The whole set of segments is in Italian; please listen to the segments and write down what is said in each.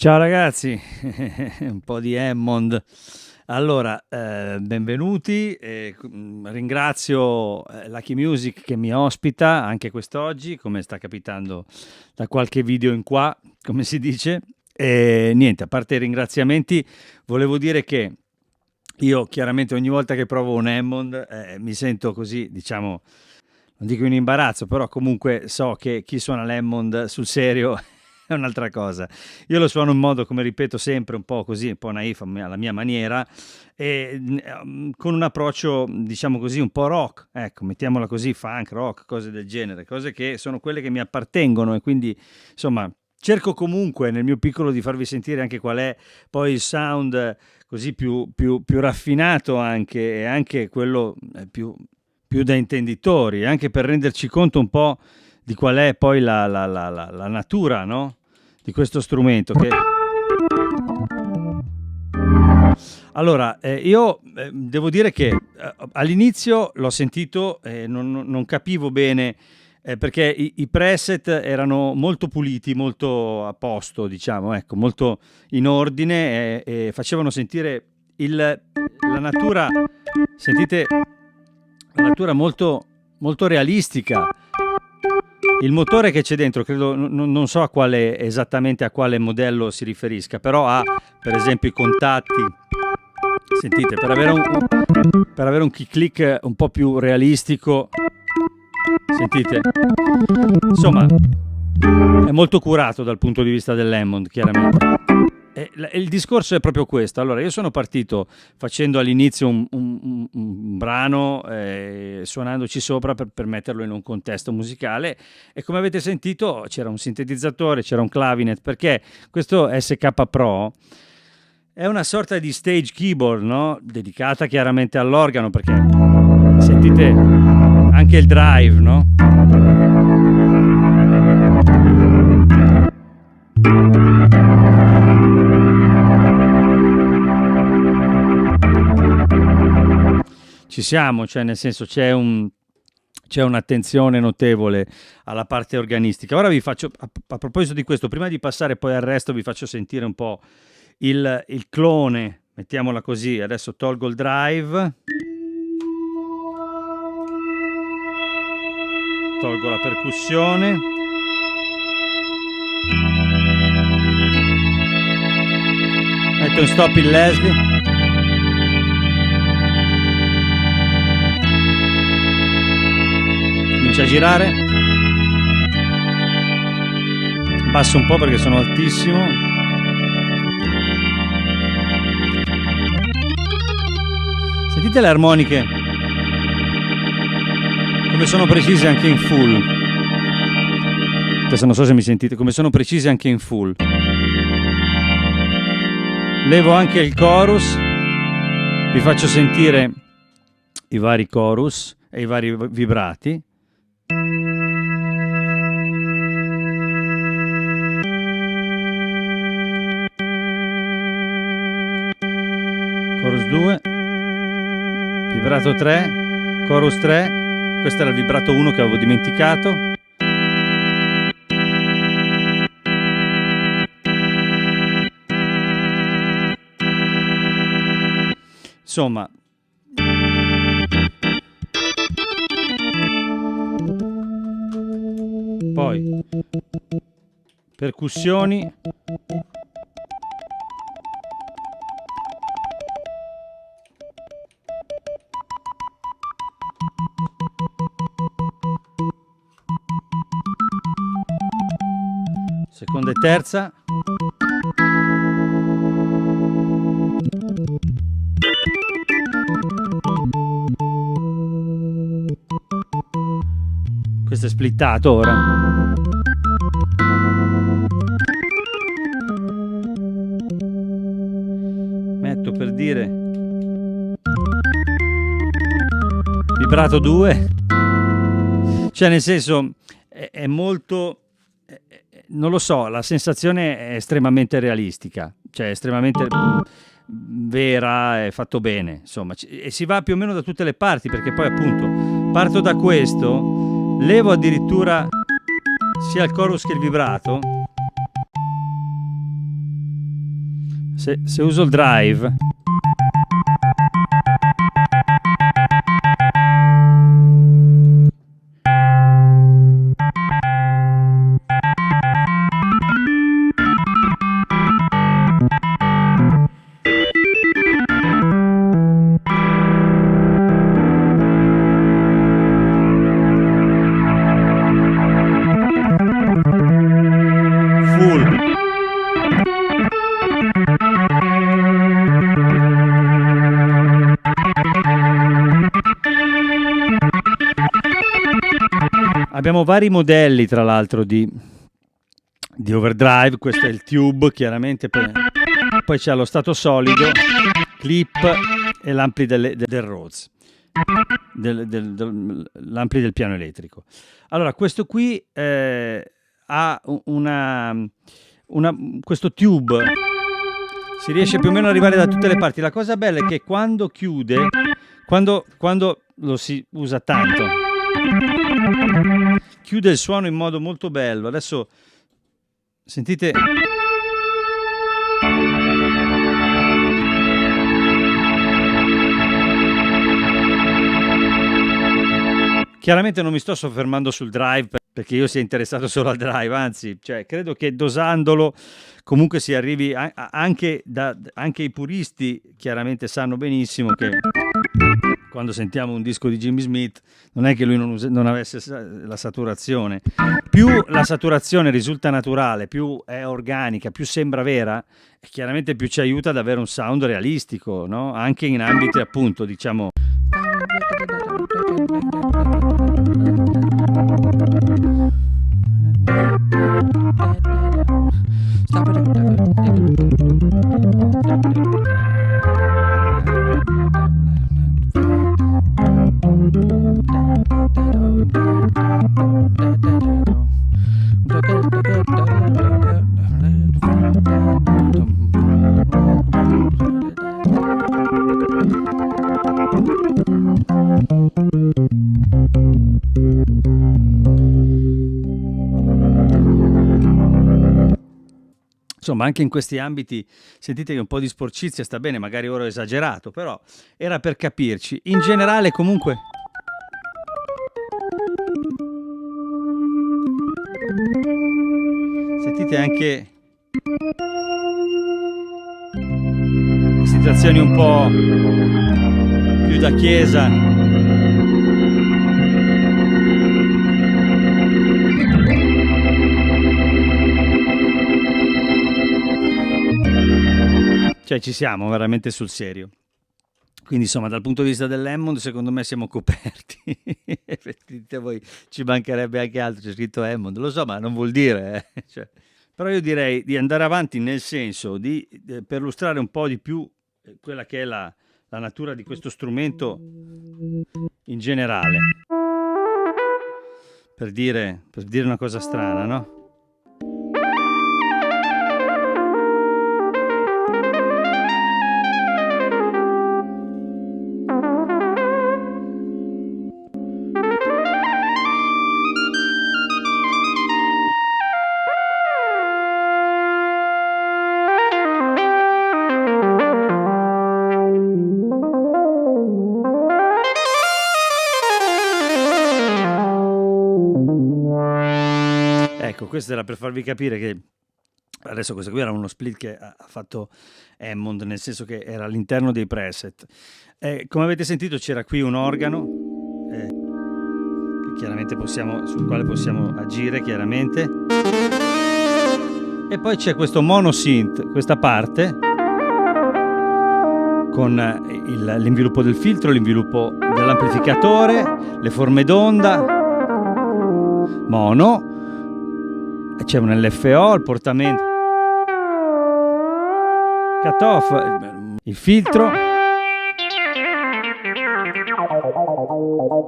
Ciao ragazzi, un po' di Hammond. Allora, benvenuti, ringrazio Lucky Music che mi ospita anche quest'oggi, come sta capitando da qualche video in qua, come si dice. E niente, a parte i ringraziamenti, volevo dire che io chiaramente ogni volta che provo un Hammond mi sento così, diciamo, non dico in imbarazzo, però comunque so che chi suona l'Hammond sul serio è un'altra cosa. Io lo suono in modo, come ripeto sempre, un po' così, un po' naif alla mia maniera, e con un approccio, diciamo così, un po' rock, ecco, mettiamola così, funk, rock, cose del genere, cose che sono quelle che mi appartengono e quindi, insomma, cerco comunque nel mio piccolo di farvi sentire anche qual è poi il sound così più raffinato anche, e anche quello più da intenditori, anche per renderci conto un po' di qual è poi la natura, no? Di questo strumento. Allora, io devo dire che all'inizio l'ho sentito e non capivo bene, perché i preset erano molto puliti, molto a posto, diciamo, ecco, molto in ordine, e facevano sentire la natura, sentite, la natura molto, molto realistica. Il motore che c'è dentro, credo, non so esattamente a quale modello si riferisca, però ha per esempio i contatti, sentite, per avere un click un po' più realistico, sentite, insomma è molto curato dal punto di vista dell'Hammond, chiaramente. E il discorso è proprio questo. Allora, io sono partito facendo all'inizio un brano, suonandoci sopra per metterlo in un contesto musicale, e come avete sentito c'era un sintetizzatore, c'era un clavinet, perché questo SK Pro è una sorta di stage keyboard, no? Dedicata chiaramente all'organo, perché sentite anche il drive, no? Ci siamo, cioè nel senso c'è un'attenzione notevole alla parte organistica. Ora vi faccio, a proposito di questo, prima di passare poi al resto, vi faccio sentire un po' il clone, mettiamola così. Adesso tolgo il drive, tolgo la percussione, metto in stop il Leslie, comincia a girare, basso un po' perché sono altissimo, sentite le armoniche come sono precise anche in full. Adesso non so se mi sentite, come sono precise anche in full. Levo anche il chorus, vi faccio sentire i vari chorus e i vari vibrati. Chorus 2, vibrato 3, chorus 3, questo era il vibrato 1 che avevo dimenticato. Insomma, poi percussioni, seconda e terza, questo è splittato ora. Metto, per dire, vibrato 2, cioè nel senso è molto, non lo so, la sensazione è estremamente realistica, cioè estremamente vera, è fatto bene, insomma, e si va più o meno da tutte le parti, perché poi appunto parto da questo, levo addirittura sia il chorus che il vibrato, Se uso il drive, full. Abbiamo vari modelli, tra l'altro, di overdrive. Questo è il tube, chiaramente, poi c'è lo stato solido, clip e l'ampli del Rhodes, l'ampli del piano elettrico. Allora, questo qui ha questo tube, si riesce più o meno ad arrivare da tutte le parti. La cosa bella è che quando chiude, quando lo si usa tanto, chiude il suono in modo molto bello. Adesso sentite. Chiaramente non mi sto soffermando sul drive perché io sia interessato solo al drive, anzi, cioè, credo che dosandolo comunque si arrivi anche i puristi chiaramente sanno benissimo che quando sentiamo un disco di Jimmy Smith non è che lui non avesse la saturazione. Più la saturazione risulta naturale, più è organica, più sembra vera, e chiaramente più ci aiuta ad avere un sound realistico, no? Anche in ambiti, appunto, diciamo. Insomma, anche in questi ambiti sentite che un po' di sporcizia sta bene, magari ora ho esagerato, però era per capirci. In generale, comunque, sentite anche situazioni un po' più da chiesa. Cioè ci siamo veramente sul serio. Quindi insomma dal punto di vista dell'Hammond secondo me siamo coperti. Dite voi, ci mancherebbe anche altro, c'è scritto Hammond, lo so, ma non vuol dire. Cioè, però io direi di andare avanti nel senso di perlustrare un po' di più quella che è la natura di questo strumento in generale. Per dire una cosa strana, no? Ecco, questo era per farvi capire che adesso questo qui era uno split che ha fatto Hammond, nel senso che era all'interno dei preset. Come avete sentito c'era qui un organo che chiaramente sul quale possiamo agire chiaramente, e poi c'è questo mono synth, questa parte con l'inviluppo del filtro, l'inviluppo dell'amplificatore, le forme d'onda mono. C'è un LFO, il portamento, cut-off, il filtro,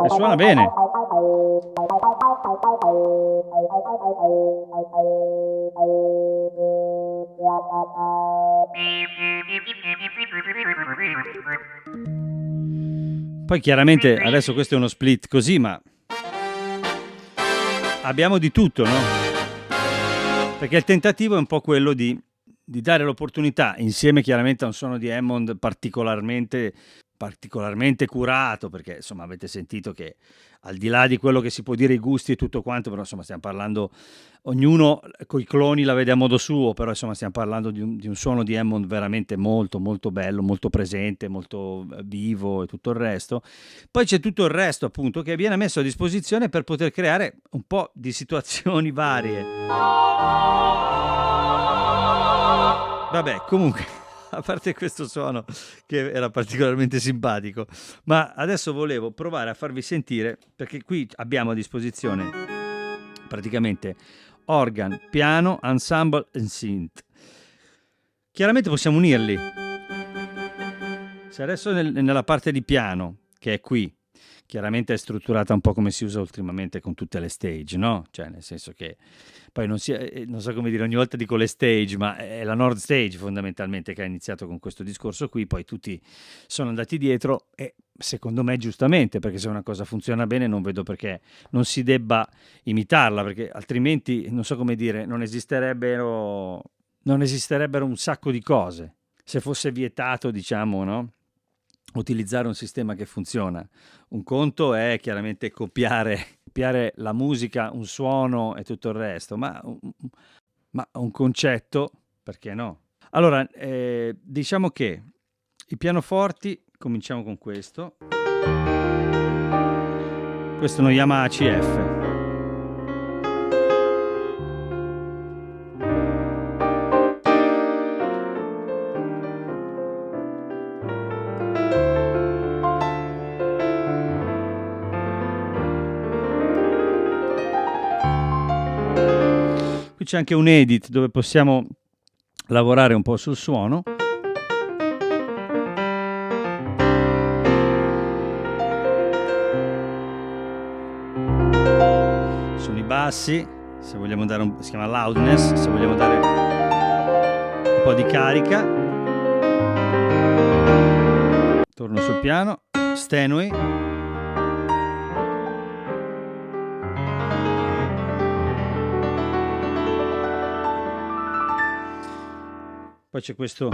e suona bene. Poi chiaramente adesso questo è uno split così, ma abbiamo di tutto, no? Perché il tentativo è un po' quello di di dare l'opportunità, insieme chiaramente a un suono di Hammond particolarmente curato, perché insomma avete sentito che al di là di quello che si può dire i gusti e tutto quanto, però insomma stiamo parlando, ognuno coi cloni la vede a modo suo, però insomma stiamo parlando di un suono di Hammond veramente molto molto bello, molto presente, molto vivo e tutto il resto. Poi c'è tutto il resto appunto che viene messo a disposizione per poter creare un po' di situazioni varie. Vabbè, comunque, a parte questo suono che era particolarmente simpatico, ma adesso volevo provare a farvi sentire, perché qui abbiamo a disposizione praticamente organ, piano, ensemble e synth. Chiaramente possiamo unirli. Se adesso nella parte di piano, che è qui, chiaramente è strutturata un po' come si usa ultimamente con tutte le stage, no? Cioè, nel senso che poi non so come dire, ogni volta dico le stage, ma è la Nord Stage fondamentalmente che ha iniziato con questo discorso qui, poi tutti sono andati dietro e secondo me giustamente, perché se una cosa funziona bene non vedo perché non si debba imitarla, perché altrimenti, non so come dire, non esisterebbero un sacco di cose. Se fosse vietato, diciamo, no? Utilizzare un sistema che funziona. Un conto è chiaramente copiare la musica, un suono e tutto il resto, ma un concetto, perché no? Allora, diciamo che i pianoforti, cominciamo con questo. Questo è uno Yamaha ACF. Qui c'è anche un edit dove possiamo lavorare un po' sul suono. Sono i bassi, se vogliamo dare si chiama loudness, se vogliamo dare un po' di carica. Torno sul piano, Steinway. Poi c'è questo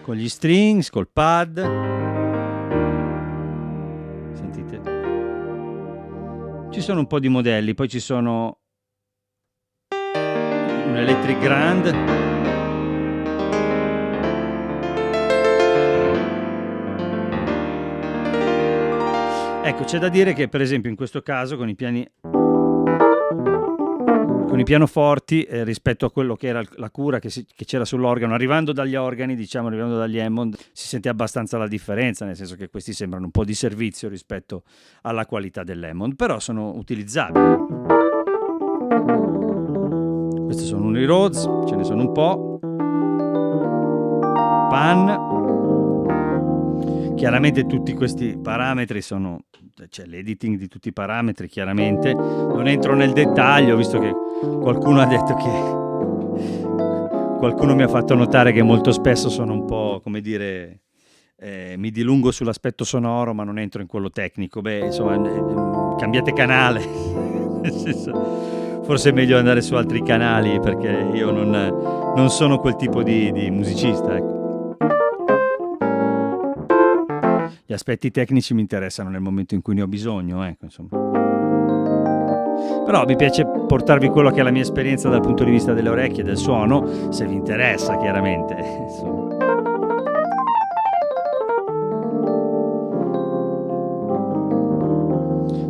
con gli strings, col pad. Sentite. Ci sono un po' di modelli, poi ci sono un Electric Grand. Ecco, c'è da dire che per esempio in questo caso con i pianoforti rispetto a quello che era la cura che c'era sull'organo, arrivando dagli organi, diciamo, arrivando dagli Hammond, si sente abbastanza la differenza, nel senso che questi sembrano un po' di servizio rispetto alla qualità dell'Hammond, però sono utilizzabili. Questi sono i Rhodes, ce ne sono un po'. Pan. Chiaramente tutti questi parametri c'è l'editing di tutti i parametri, chiaramente. Non entro nel dettaglio, visto che qualcuno mi ha fatto notare che molto spesso sono un po', come dire, mi dilungo sull'aspetto sonoro, ma non entro in quello tecnico. Beh, insomma, cambiate canale. Nel senso, forse è meglio andare su altri canali, perché io non sono quel tipo di musicista, ecco. Gli aspetti tecnici mi interessano nel momento in cui ne ho bisogno, ecco, insomma. Però mi piace portarvi quello che è la mia esperienza dal punto di vista delle orecchie, del suono, se vi interessa, chiaramente. Insomma.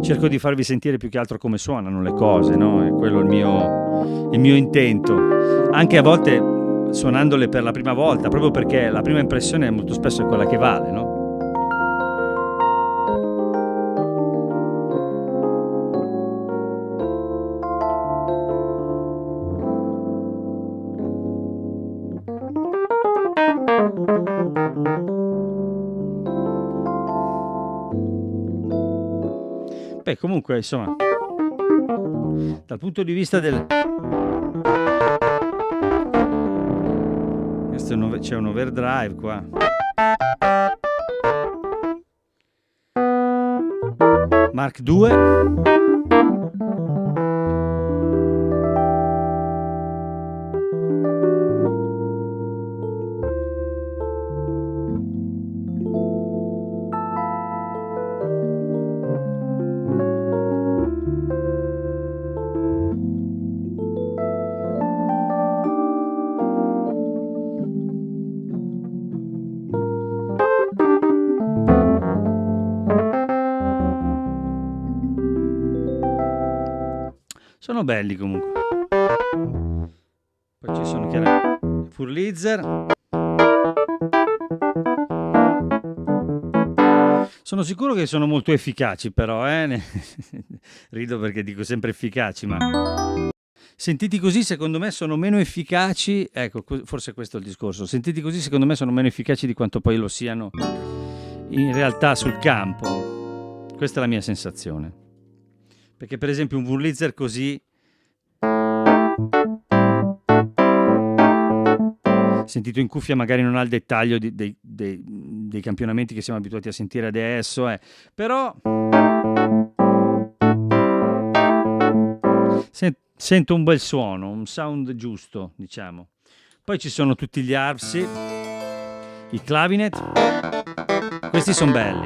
Cerco di farvi sentire più che altro come suonano le cose, no? È quello il mio intento. Anche a volte suonandole per la prima volta, proprio perché la prima impressione molto spesso è quella che vale, no? Beh, comunque, insomma, dal punto di vista c'è un overdrive qua. Mark II. Sono belli comunque. Poi ci sono chiaramente Furlitzer. Sono sicuro che sono molto efficaci, però, rido perché dico sempre efficaci, ma sentiti così, secondo me, sono meno efficaci. Ecco, forse questo è il discorso. Sentiti così, secondo me, sono meno efficaci di quanto poi lo siano in realtà sul campo. Questa è la mia sensazione. Perché, per esempio, un Wurlitzer così, sentito in cuffia, magari non ha il dettaglio dei campionamenti che siamo abituati a sentire adesso, però sento un bel suono, un sound giusto, diciamo. Poi ci sono tutti gli arpsi, i clavinet. Questi sono belli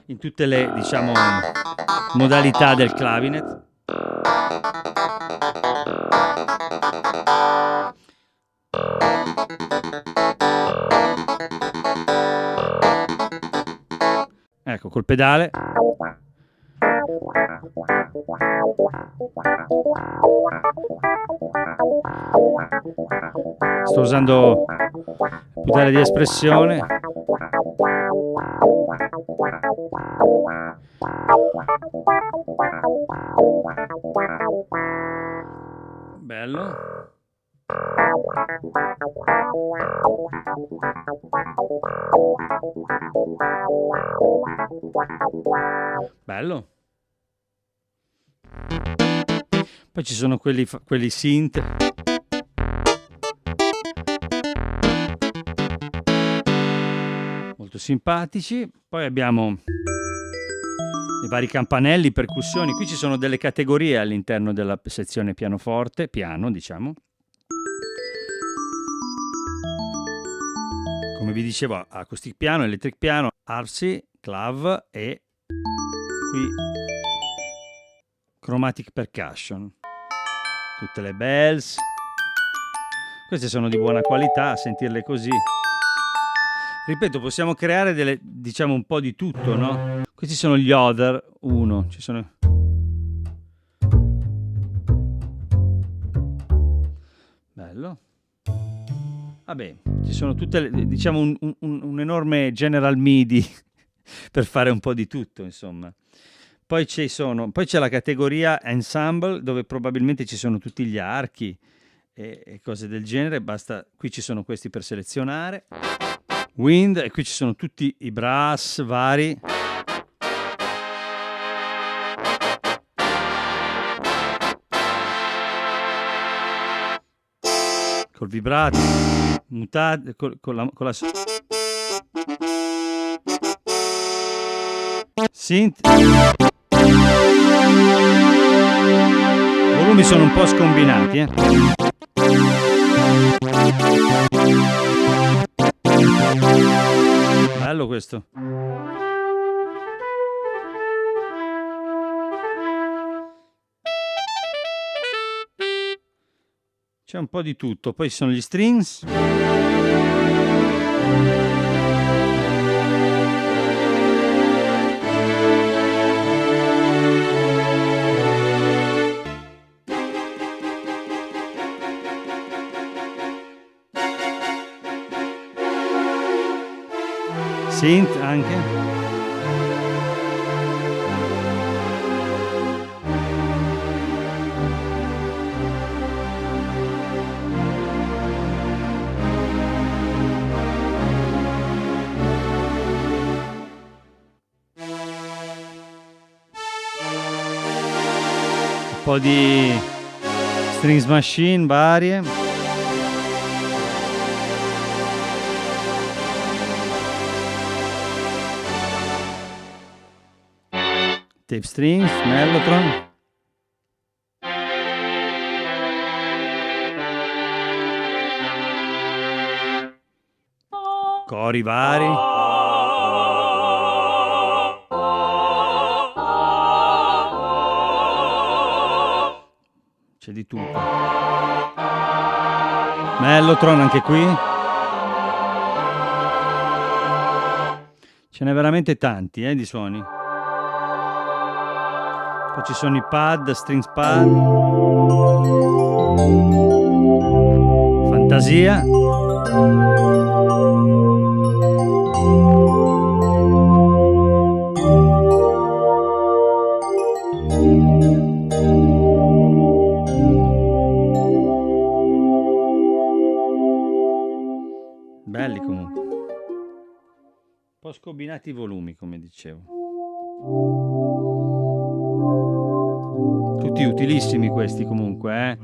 in tutte le, diciamo, modalità del clavinet. Ecco, col pedale. Sto usando il pedale di espressione. Bello. Bello. Poi ci sono quelli synth. Molto simpatici. Poi abbiamo i vari campanelli, percussioni. Qui ci sono delle categorie all'interno della sezione pianoforte, piano, diciamo. Come vi dicevo, acoustic piano, electric piano, arpsi, clav e qui chromatic percussion. Tutte le bells. Queste sono di buona qualità, a sentirle così. Ripeto, possiamo creare diciamo un po' di tutto, no? Questi sono gli other 1, ci sono. Bello. Vabbè, ci sono tutte diciamo un enorme general MIDI per fare un po' di tutto, insomma. Poi c'è la categoria ensemble, dove probabilmente ci sono tutti gli archi e cose del genere. Basta, qui ci sono questi per selezionare. Wind, e qui ci sono tutti i brass vari. Col vibrato, mutato, con la synth. I volumi sono un po' scombinati, Bello questo. C'è un po' di tutto. Poi ci sono gli strings. Synth anche. Un po' di strings machine varie. Tape strings, mellotron. Cori vari. C'è di tutto. Mellotron anche qui. Ce n'è veramente tanti, di suoni. Poi ci sono i pad, strings pad, fantasia. Belli comunque. Un po' scombinati i volumi, come dicevo. Tutti utilissimi questi comunque, eh?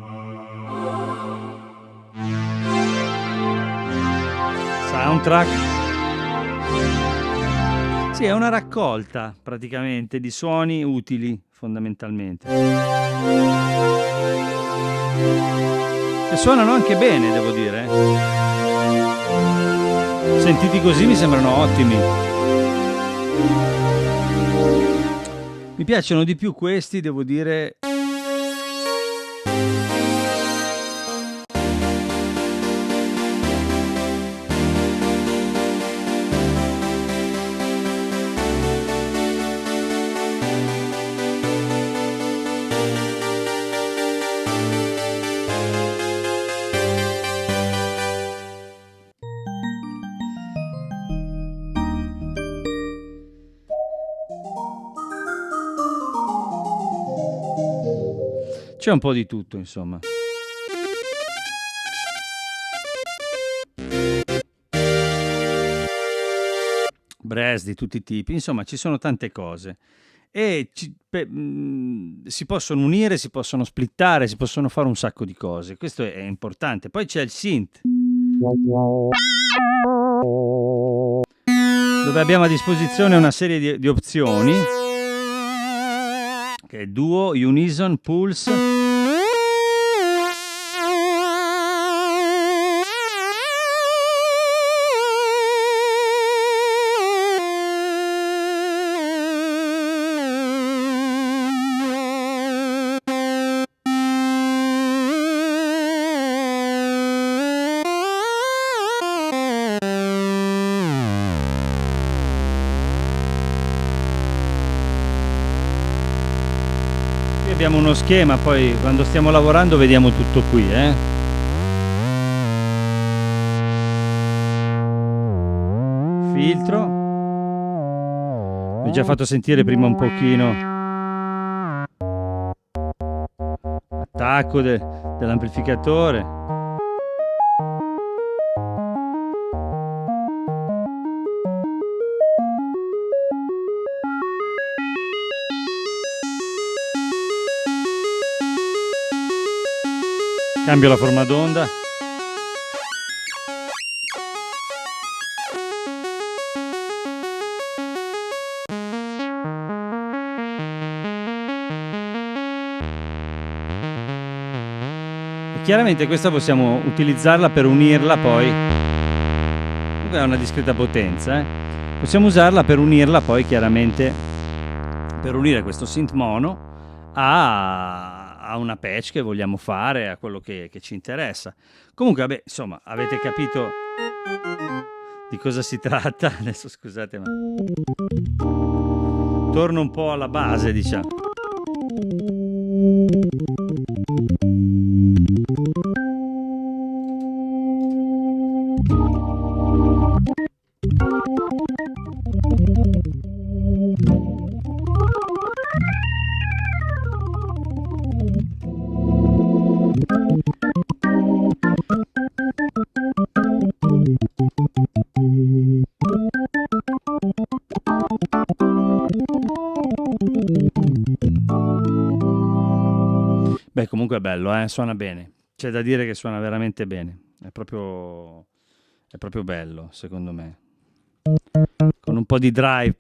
Soundtrack. Sì, è una raccolta praticamente di suoni utili fondamentalmente. E suonano anche bene, devo dire. Sentiti così mi sembrano ottimi. Mi piacciono di più questi, devo dire. C'è un po' di tutto, insomma. Brass di tutti i tipi, insomma, ci sono tante cose. E si possono unire, si possono splittare, si possono fare un sacco di cose. Questo è importante. Poi c'è il synth, dove abbiamo a disposizione una serie di opzioni, che è Duo, Unison, Pulse. Abbiamo uno schema, poi quando stiamo lavorando vediamo tutto qui, Filtro. Vi ho già fatto sentire prima un pochino. Attacco dell'amplificatore. Cambio la forma d'onda. E chiaramente questa possiamo utilizzarla per unirla poi. Comunque ha una discreta potenza, Possiamo usarla per unirla poi chiaramente, per unire questo synth mono a una patch che vogliamo fare, a quello che ci interessa. Comunque, vabbè, insomma, avete capito di cosa si tratta. Adesso scusate, ma torno un po' alla base, diciamo. Beh, comunque è bello, suona bene. C'è da dire che suona veramente bene. È proprio bello, secondo me. Con un po' di drive.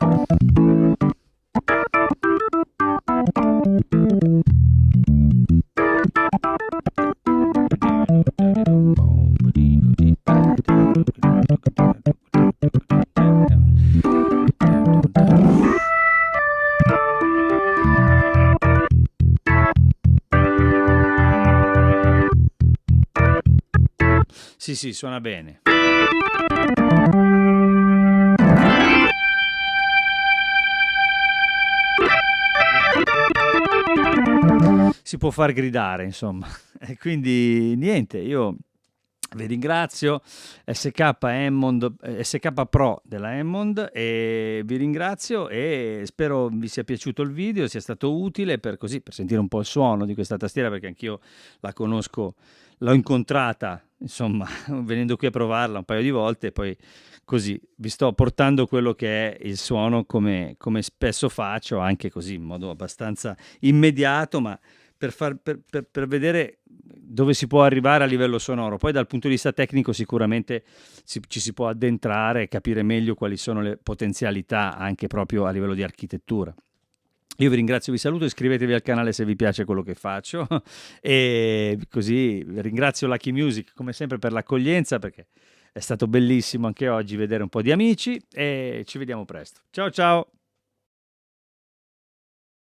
Sì, suona bene. si può far gridare, insomma. E quindi niente, io vi ringrazio, SK Pro della Hammond, e vi ringrazio e spero vi sia piaciuto il video, sia stato utile per sentire un po' il suono di questa tastiera, perché anch'io la conosco, l'ho incontrata, insomma, venendo qui a provarla un paio di volte, e poi così vi sto portando quello che è il suono, come spesso faccio, anche così in modo abbastanza immediato, ma per vedere dove si può arrivare a livello sonoro. Poi dal punto di vista tecnico sicuramente ci si può addentrare e capire meglio quali sono le potenzialità anche proprio a livello di architettura. Io vi ringrazio, vi saluto, iscrivetevi al canale se vi piace quello che faccio e così ringrazio Lucky Music come sempre per l'accoglienza, perché è stato bellissimo anche oggi vedere un po' di amici, e ci vediamo presto. Ciao ciao!